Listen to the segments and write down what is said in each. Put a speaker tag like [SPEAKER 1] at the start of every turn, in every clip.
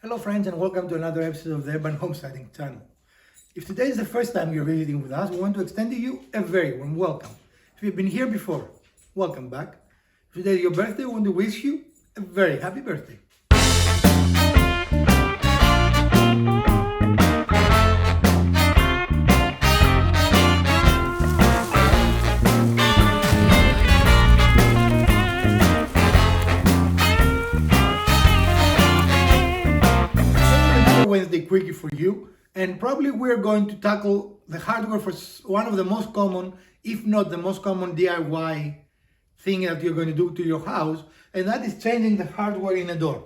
[SPEAKER 1] Hello friends, and welcome to another episode of the Urban Homesteading channel. If today is the first time you're visiting with us, we want to extend to you a very warm welcome. If you've been here before, welcome back. If today is your birthday, we want to wish you a very happy birthday. Wednesday quickie for you, and probably we're going to tackle the hardware for one of the most common, if not the most common DIY thing that you're going to do to your house, and that is changing the hardware in a door.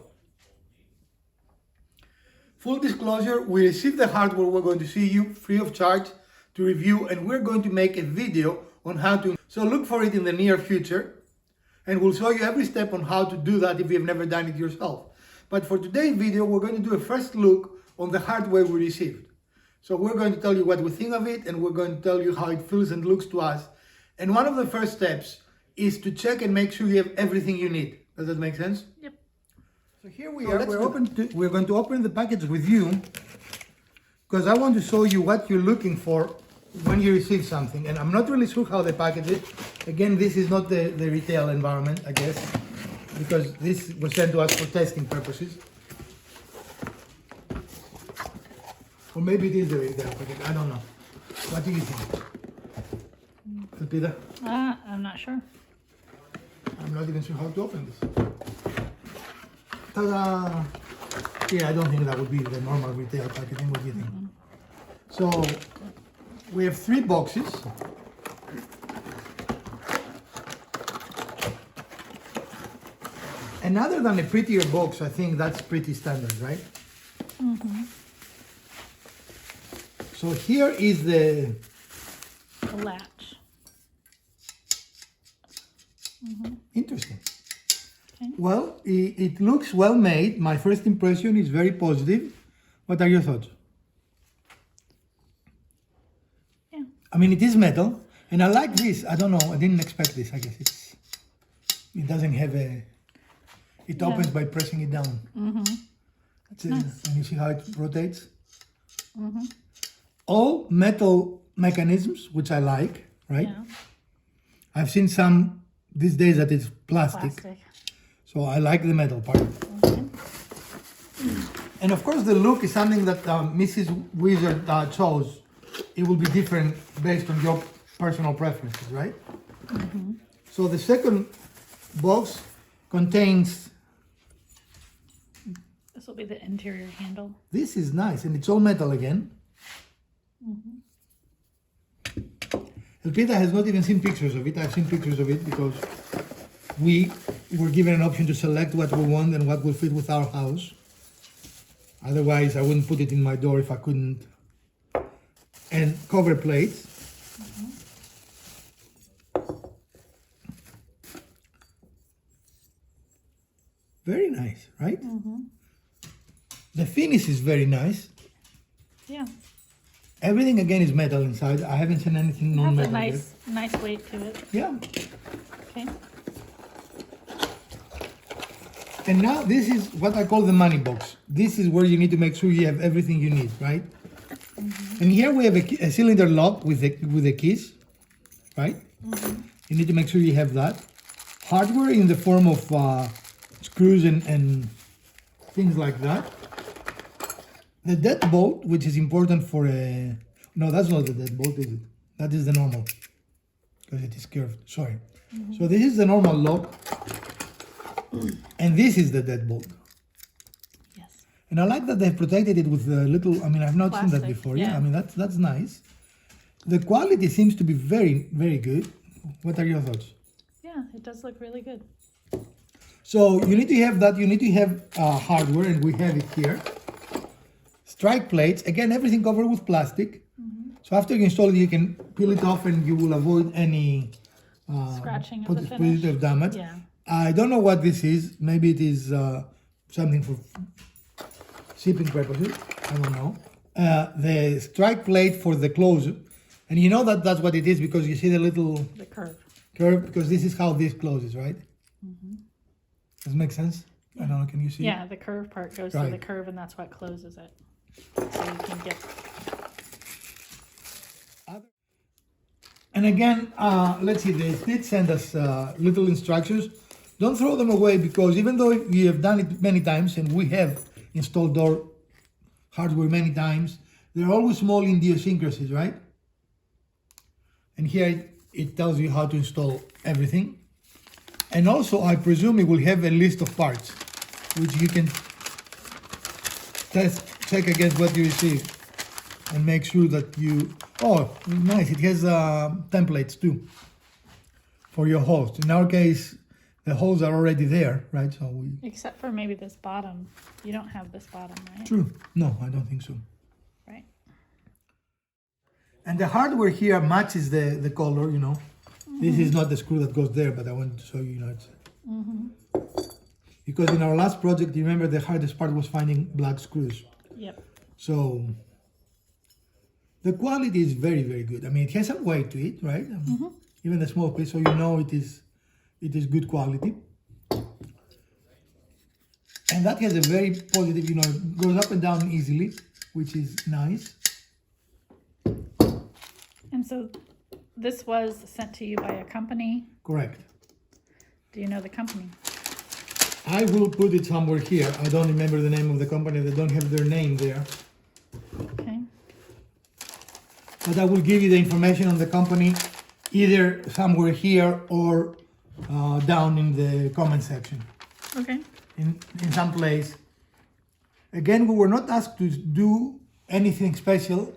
[SPEAKER 1] Full disclosure, we received the hardware we're going to see you free of charge to review, and we're going to make a video on how to, so look for it in the near future, and we'll show you every step on how to do that if you've never done it yourself. But for today's video, we're going to do a first look on the hardware we received. So we're going to tell you what we think of it, and we're going to tell you how it feels and looks to us. And one of the first steps is to check and make sure you have everything you need. Does that make sense?
[SPEAKER 2] Yep.
[SPEAKER 1] So here we are. We're going to open the package with you because I want to show you what you're looking for when you receive something. And I'm not really sure how they package it. Again, this is not the retail environment, I guess, because this was sent to us for testing purposes. Or maybe it is the retail package, I don't know. What do you think? Peter?
[SPEAKER 2] I'm not sure.
[SPEAKER 1] I'm not even sure how to open this. Ta-da! Yeah, I don't think that would be the normal retail packaging. What do you think? So, we have 3 boxes. And other than a prettier box, I think that's pretty standard, right?
[SPEAKER 2] Mm-hmm.
[SPEAKER 1] So here is the
[SPEAKER 2] latch. Mm-hmm.
[SPEAKER 1] Interesting.
[SPEAKER 2] Okay.
[SPEAKER 1] Well, it looks well made. My first impression is very positive. What are your thoughts?
[SPEAKER 2] Yeah.
[SPEAKER 1] I mean, it is metal, and I like this. I don't know. I didn't expect this. I guess it doesn't have a. It opens by pressing it down.
[SPEAKER 2] Mm-hmm. That's nice.
[SPEAKER 1] And you see how it rotates.
[SPEAKER 2] Mm-hmm.
[SPEAKER 1] All metal mechanisms, which I like, right?
[SPEAKER 2] Yeah.
[SPEAKER 1] I've seen some these days that it's plastic. So I like the metal part.
[SPEAKER 2] Okay.
[SPEAKER 1] And of course the look is something that Mrs. Wizard chose. It will be different based on your personal preferences, right?
[SPEAKER 2] Mm-hmm.
[SPEAKER 1] So the second box contains,
[SPEAKER 2] This will be the interior handle.
[SPEAKER 1] this is nice, and it's all metal again.
[SPEAKER 2] Mm-hmm.
[SPEAKER 1] Elpida has not even seen pictures of it. I've seen pictures of it because we were given an option to select what we want and what will fit with our house. Otherwise, I wouldn't put it in my door if I couldn't. And cover plates.
[SPEAKER 2] Mm-hmm.
[SPEAKER 1] Very nice, right?
[SPEAKER 2] Mm-hmm.
[SPEAKER 1] The finish is very nice.
[SPEAKER 2] Yeah.
[SPEAKER 1] Everything again is metal inside. I haven't seen anything
[SPEAKER 2] Has
[SPEAKER 1] non-metal
[SPEAKER 2] a
[SPEAKER 1] yet.
[SPEAKER 2] nice weight to it.
[SPEAKER 1] Yeah.
[SPEAKER 2] Okay.
[SPEAKER 1] And now this is what I call the money box. This is where you need to make sure you have everything you need, right? Mm-hmm. And here we have a cylinder lock with the keys, right?
[SPEAKER 2] Mm-hmm.
[SPEAKER 1] You need to make sure you have that. Hardware in the form of screws and things like that. The deadbolt, which is important for a... No, that's not the deadbolt, is it? That is the normal, because it is curved, sorry. Mm-hmm. So this is the normal lock, and this is the deadbolt.
[SPEAKER 2] Yes.
[SPEAKER 1] And I like that they've protected it with a little, I mean, I've not seen that
[SPEAKER 2] Plastic,
[SPEAKER 1] before.
[SPEAKER 2] yeah.
[SPEAKER 1] I mean, that's nice. The quality seems to be very, very good. What are your thoughts?
[SPEAKER 2] Yeah, it does look really good.
[SPEAKER 1] So you need to have that, you need to have hardware, and we have it here. Strike plates, again, everything covered with plastic.
[SPEAKER 2] Mm-hmm.
[SPEAKER 1] So after you install it, you can peel it off and you will avoid any
[SPEAKER 2] Scratching of the finish.
[SPEAKER 1] positive damage.
[SPEAKER 2] Yeah.
[SPEAKER 1] I don't know what this is. Maybe it is something for shipping purposes. I don't know. The strike plate for the closure. And you know that that's what it is because you see the little
[SPEAKER 2] The curve.
[SPEAKER 1] curve, because this is how this closes, right? Mm-hmm. Does it make sense? I don't know, can you see?
[SPEAKER 2] Yeah, the curve part goes through
[SPEAKER 1] Right.
[SPEAKER 2] the curve, and that's what closes it. So you can get.
[SPEAKER 1] And again, let's see, they did send us little instructions. Don't throw them away, because even though you have done it many times, and we have installed door hardware many times, there are always small idiosyncrasies, right? And here it tells you how to install everything. And also, I presume it will have a list of parts, which you can check against what you receive and make sure that you, oh, nice, it has templates too for your host. In our case, the holes are already there, right? So we.
[SPEAKER 2] Except for maybe this bottom. You don't have this bottom, right?
[SPEAKER 1] True. No, I don't think so.
[SPEAKER 2] Right.
[SPEAKER 1] And the hardware here matches the color, you know. This is not the screw that goes there, but I wanted to show you, you know, it's. Because in our last project, you remember the hardest part was finding black screws.
[SPEAKER 2] Yep.
[SPEAKER 1] So the quality is very, very good. I mean, it has some weight to it, right? I mean, even the small piece, so you know it is good quality. And that has a very positive, you know, it goes up and down easily, which is nice.
[SPEAKER 2] And so this was sent to you by a company.
[SPEAKER 1] Correct.
[SPEAKER 2] Do you know the company?
[SPEAKER 1] I will put it somewhere here. I don't remember the name of the company. They don't have their name there.
[SPEAKER 2] Okay.
[SPEAKER 1] But I will give you the information on the company either somewhere here or down in the comment section.
[SPEAKER 2] Okay.
[SPEAKER 1] In some place. Again, we were not asked to do anything special.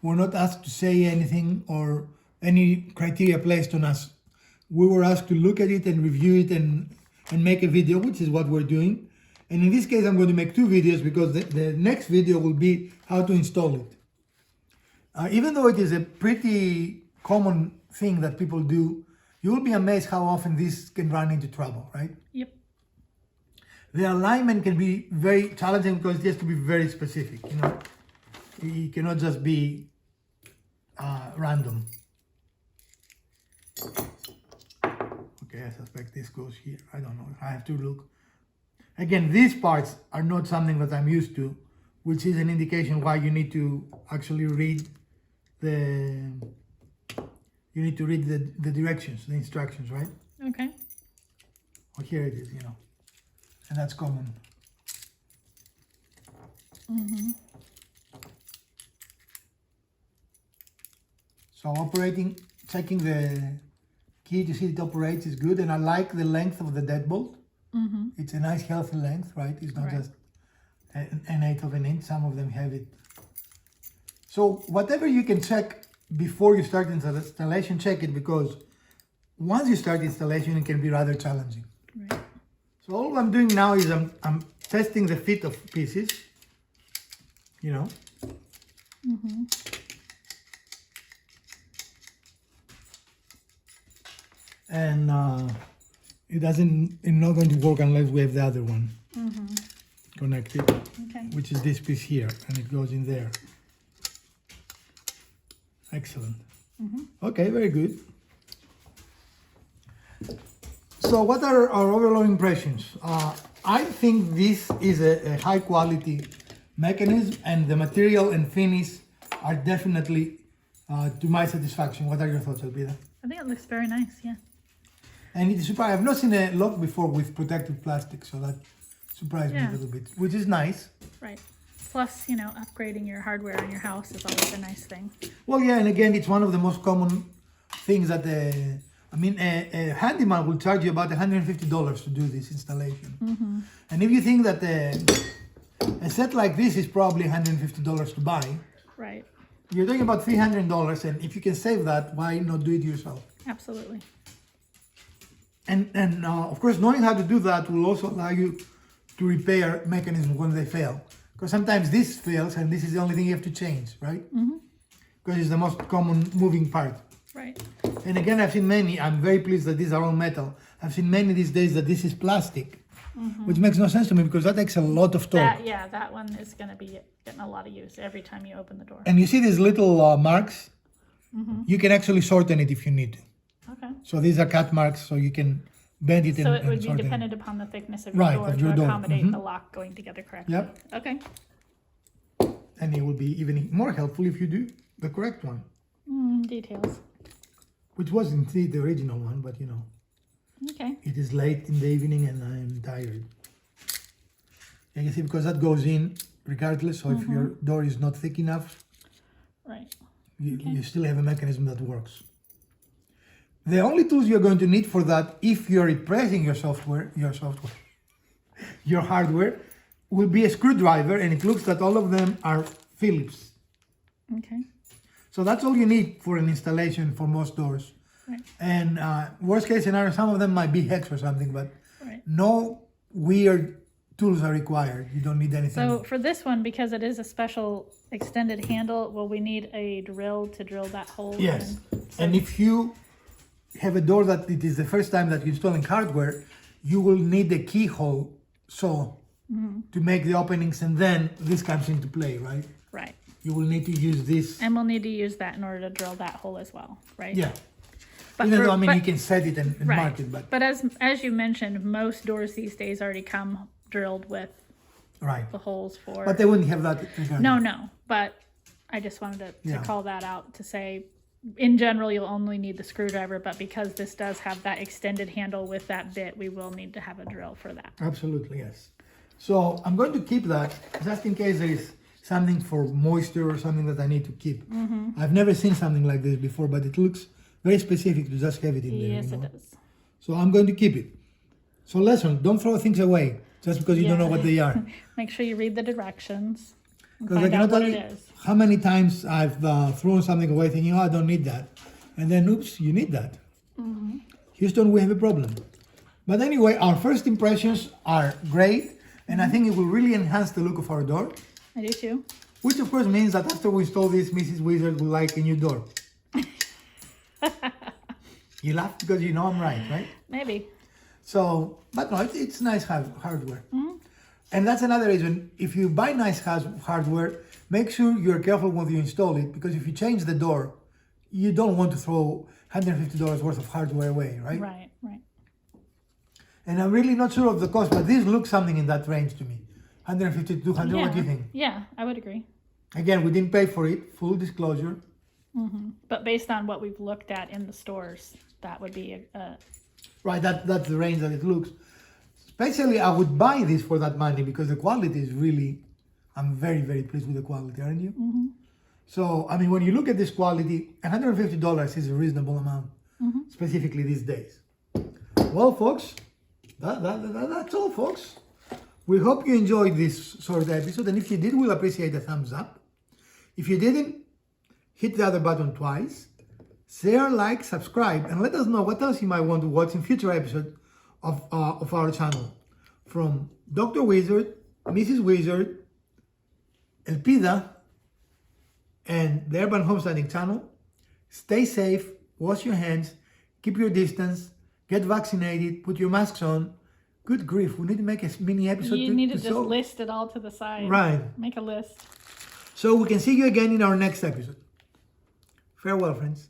[SPEAKER 1] We were not asked to say anything or any criteria placed on us. We were asked to look at it and review it and make a video, which is what we're doing. And in this case, I'm going to make two videos, because the next video will be how to install it. Even though it is a pretty common thing that people do, you will be amazed how often this can run into trouble, right?
[SPEAKER 2] Yep.
[SPEAKER 1] The alignment can be very challenging because it has to be very specific, you know. It cannot just be random. Okay, I suspect this goes here. I don't know. I have to look. Again, these parts are not something that I'm used to, which is an indication why you need to actually read the directions, the instructions, right?
[SPEAKER 2] Okay.
[SPEAKER 1] Oh, here it is, you know. And that's common. So checking the key to see it operates is good, and I like the length of the deadbolt. It's a nice healthy length, right? It's not just an eighth of an inch. Some of them have it. So whatever you can check before you start installation, check it, because once you start installation, it can be rather challenging.
[SPEAKER 2] Right.
[SPEAKER 1] So all I'm doing now is I'm testing the fit of pieces, you know. And it's not going to work unless we have the other one connected,
[SPEAKER 2] Okay.
[SPEAKER 1] which is this piece here, and it goes in there. Excellent. Okay, very good. So what are our overall impressions? I think this is a high quality mechanism, and the material and finish are definitely to my satisfaction. What are your thoughts, Elvira?
[SPEAKER 2] I think it looks very nice, yeah.
[SPEAKER 1] And it's surprising. I've not seen a lock before with protective plastic, so that surprised me a little bit, which is nice.
[SPEAKER 2] Right. Plus, you know, upgrading your hardware in your house is always a nice thing.
[SPEAKER 1] Well, yeah, and again, it's one of the most common things that a handyman will charge you about $150 to do this installation. And if you think that a set like this is probably $150 to buy,
[SPEAKER 2] Right.
[SPEAKER 1] you're talking about $300, and if you can save that, why not do it yourself?
[SPEAKER 2] Absolutely.
[SPEAKER 1] And of course, knowing how to do that will also allow you to repair mechanisms when they fail. Because sometimes this fails, and this is the only thing you have to change, right? Because it's the most common moving part.
[SPEAKER 2] Right.
[SPEAKER 1] And again, I've seen many. I'm very pleased that these are all metal. I've seen many these days that this is plastic, which makes no sense to me, because that takes a lot of torque.
[SPEAKER 2] That one is going to be getting a lot of use every time you open the door.
[SPEAKER 1] And you see these little marks? You can actually shorten it if you need to.
[SPEAKER 2] Okay.
[SPEAKER 1] So these are cut marks, so you can bend it
[SPEAKER 2] So
[SPEAKER 1] and,
[SPEAKER 2] it would
[SPEAKER 1] and
[SPEAKER 2] be
[SPEAKER 1] sort it.
[SPEAKER 2] dependent upon the thickness of your
[SPEAKER 1] Right,
[SPEAKER 2] door
[SPEAKER 1] of your
[SPEAKER 2] to
[SPEAKER 1] door.
[SPEAKER 2] accommodate the lock going together correctly.
[SPEAKER 1] Yep.
[SPEAKER 2] Okay.
[SPEAKER 1] And it will be even more helpful if you do the correct one,
[SPEAKER 2] Details.
[SPEAKER 1] which was indeed the original one, but you know,
[SPEAKER 2] Okay.
[SPEAKER 1] it is late in the evening and I'm tired. And you see, because that goes in regardless, so if your door is not thick enough,
[SPEAKER 2] Right.
[SPEAKER 1] you still have a mechanism that works. The only tools you're going to need for that, if you're repressing your hardware, will be a screwdriver, and it looks that all of them are Phillips.
[SPEAKER 2] Okay.
[SPEAKER 1] So that's all you need for an installation for most doors.
[SPEAKER 2] Right.
[SPEAKER 1] And worst case scenario, some of them might be hex or something, but
[SPEAKER 2] Right.
[SPEAKER 1] no weird tools are required. You don't need anything.
[SPEAKER 2] So for this one, because it is a special extended handle, will we need a drill to drill that hole?
[SPEAKER 1] Yes.
[SPEAKER 2] in? So-
[SPEAKER 1] And if you have a door that it is the first time that you're installing hardware, you will need a keyhole saw to make the openings, and then this comes into play, right?
[SPEAKER 2] Right.
[SPEAKER 1] You will need to use this.
[SPEAKER 2] And we'll need to use that in order to drill that hole as well, right?
[SPEAKER 1] Yeah.
[SPEAKER 2] But
[SPEAKER 1] Even
[SPEAKER 2] for-
[SPEAKER 1] though, I mean,
[SPEAKER 2] but-
[SPEAKER 1] you can set it and
[SPEAKER 2] right.
[SPEAKER 1] mark it, but
[SPEAKER 2] as you mentioned, most doors these days already come drilled with
[SPEAKER 1] right.
[SPEAKER 2] the holes for.
[SPEAKER 1] But they wouldn't have that.
[SPEAKER 2] No. But I just wanted to
[SPEAKER 1] Yeah.
[SPEAKER 2] call that out to say, in general, you'll only need the screwdriver, but because this does have that extended handle with that bit, we will need to have a drill for that.
[SPEAKER 1] Absolutely, yes. So I'm going to keep that just in case there is something for moisture or something that I need to keep. I've never seen something like this before, but it looks very specific to just have it in there.
[SPEAKER 2] Yes,
[SPEAKER 1] you know?
[SPEAKER 2] it does.
[SPEAKER 1] So I'm going to keep it. So lesson, don't throw things away just because you don't know
[SPEAKER 2] Yeah.
[SPEAKER 1] what they are.
[SPEAKER 2] Make sure you read the directions and
[SPEAKER 1] Because I
[SPEAKER 2] find
[SPEAKER 1] cannot
[SPEAKER 2] out what
[SPEAKER 1] tell
[SPEAKER 2] it
[SPEAKER 1] you
[SPEAKER 2] is.
[SPEAKER 1] how many times I've thrown something away thinking, oh, I don't need that. And then, oops, you need that. Houston, we have a problem. But anyway, our first impressions are great. And I think it will really enhance the look of our door.
[SPEAKER 2] I do too.
[SPEAKER 1] Which of course means that after we install this, Mrs. Wizard will like a new door. You laugh because you know I'm right?
[SPEAKER 2] Maybe.
[SPEAKER 1] So, but no, it's nice hardware. And that's another reason, if you buy nice hardware, make sure you're careful when you install it, because if you change the door, you don't want to throw $150 worth of hardware away, right?
[SPEAKER 2] Right.
[SPEAKER 1] And I'm really not sure of the cost, but this looks something in that range to me. 150 to 200, what do you think?
[SPEAKER 2] Yeah, I would agree.
[SPEAKER 1] Again, we didn't pay for it, full disclosure.
[SPEAKER 2] But based on what we've looked at in the stores, that would be a
[SPEAKER 1] Right, that's the range that it looks. Especially, I would buy this for that money because the quality is really, I'm very, very pleased with the quality, aren't you? So, I mean, when you look at this quality, $150 is a reasonable amount, specifically these days. Well, folks, that's all, folks. We hope you enjoyed this sort of episode, and if you did, we'll appreciate a thumbs up. If you didn't, hit the other button twice. Share, like, subscribe, and let us know what else you might want to watch in future episodes of our channel. From Dr. Wizard, Mrs. Wizard, Elpida, and the Urban Homesteading channel. Stay safe, wash your hands, keep your distance, get vaccinated, put your masks on. Good grief, we need to make a mini episode.
[SPEAKER 2] You need to just
[SPEAKER 1] show.
[SPEAKER 2] list it all to the side.
[SPEAKER 1] Right.
[SPEAKER 2] Make a list.
[SPEAKER 1] So we can see you again in our next episode. Farewell, friends.